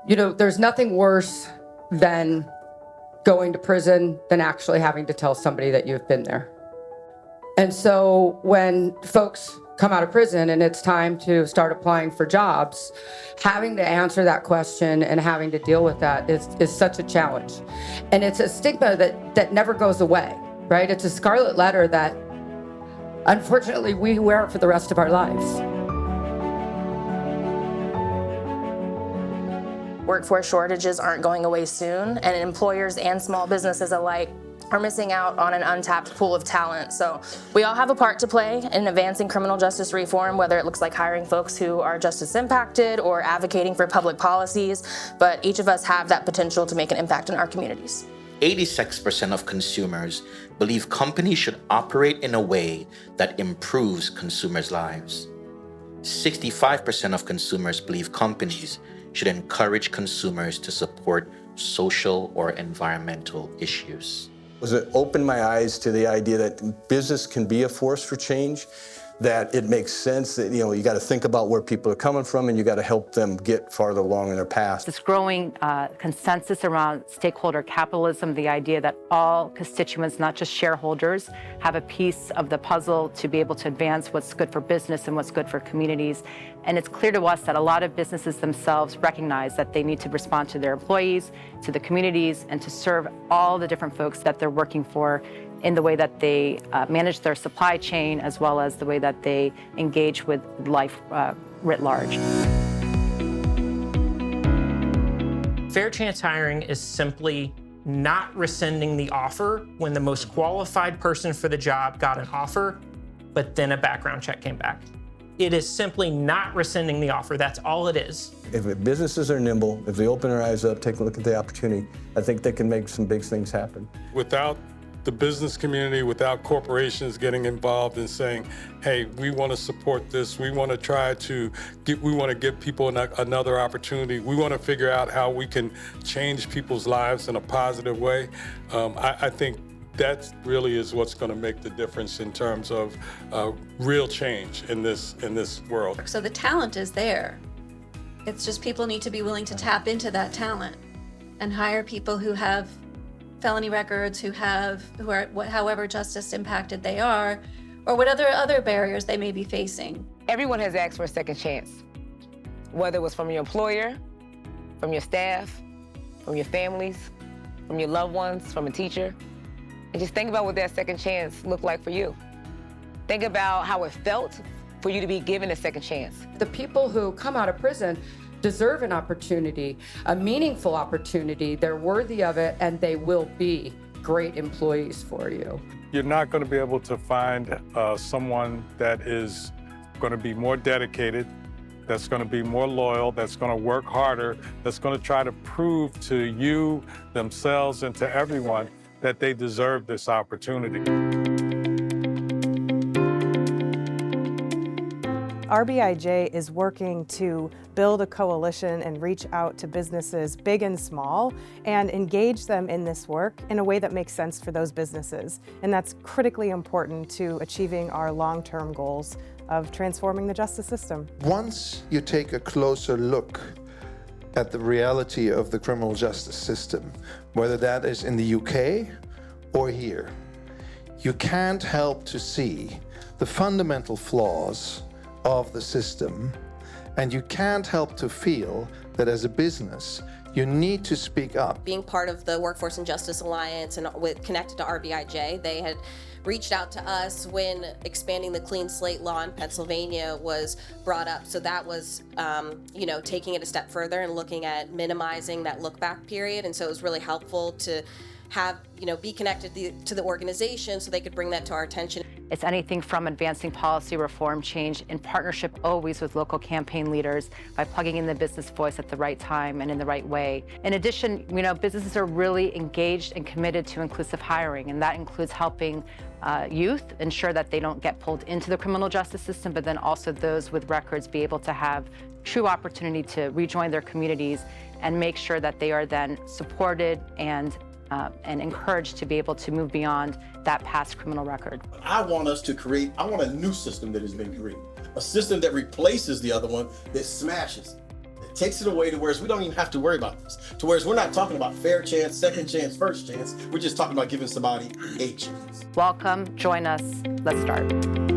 You know, there's nothing worse than going to prison than actually having to tell somebody that you've been there. And so when folks come out of prison and it's time to start applying for jobs, having to answer that question and having to deal with that is such a challenge. And it's a stigma that never goes away, right? It's a scarlet letter that unfortunately we wear for the rest of our lives. Workforce shortages aren't going away soon, and employers and small businesses alike are missing out on an untapped pool of talent. So we all have a part to play in advancing criminal justice reform, whether it looks like hiring folks who are justice impacted or advocating for public policies, but each of us have that potential to make an impact in our communities. 86% of consumers believe companies should operate in a way that improves consumers' lives. 65% of consumers believe companies should encourage consumers to support social or environmental issues. It opened my eyes to the idea that business can be a force for change, that it makes sense that, you got to think about where people are coming from and you got to help them get farther along in their path. This growing consensus around stakeholder capitalism, the idea that all constituents, not just shareholders, have a piece of the puzzle to be able to advance what's good for business and what's good for communities. And it's clear to us that a lot of businesses themselves recognize that they need to respond to their employees, to the communities, and to serve all the different folks that they're working for in the way that they manage their supply chain, as well as the way that they engage with life writ large. Fair chance hiring is simply not rescinding the offer when the most qualified person for the job got an offer, but then a background check came back. It is simply not rescinding the offer. That's all it is. If businesses are nimble, if they open their eyes up, take a look at the opportunity, I think they can make some big things happen. Without the business community, without corporations getting involved and saying, hey, we want to support this, we want to give people another opportunity, we want to figure out how we can change people's lives in a positive way, I think that really is what's going to make the difference in terms of real change in this world. So the talent is there. It's just people need to be willing to tap into that talent and hire people who have felony records, who are however justice impacted they are, or what other barriers they may be facing. Everyone has asked for a second chance, whether it was from your employer, from your staff, from your families, from your loved ones, from a teacher. And just think about what that second chance looked like for you. Think about how it felt for you to be given a second chance. The people who come out of prison deserve an opportunity, a meaningful opportunity. They're worthy of it, and they will be great employees for you. You're not going to be able to find someone that is going to be more dedicated, that's going to be more loyal, that's going to work harder, that's going to try to prove to you, themselves, and to everyone that they deserve this opportunity. RBIJ is working to build a coalition and reach out to businesses big and small and engage them in this work in a way that makes sense for those businesses. And that's critically important to achieving our long-term goals of transforming the justice system. Once you take a closer look at the reality of the criminal justice system, whether that is in the UK or here, you can't help to see the fundamental flaws of the system, and you can't help to feel that as a business, you need to speak up. Being part of the Workforce and Justice Alliance and connected to RBIJ, they had reached out to us when expanding the clean slate law in Pennsylvania was brought up. So that was, taking it a step further and looking at minimizing that look back period. And so it was really helpful to have, be connected to the organization so they could bring that to our attention. It's anything from advancing policy reform change in partnership always with local campaign leaders by plugging in the business voice at the right time and in the right way. In addition, businesses are really engaged and committed to inclusive hiring, and that includes helping youth ensure that they don't get pulled into the criminal justice system, but then also those with records be able to have true opportunity to rejoin their communities and make sure that they are then supported and encouraged to be able to move beyond that past criminal record. I want a new system that has been created. A system that replaces the other one, that smashes, that It takes it away to whereas we don't even have to worry about this. To whereas we're not talking about fair chance, second chance, first chance. We're just talking about giving somebody a chance. Welcome, join us, let's start.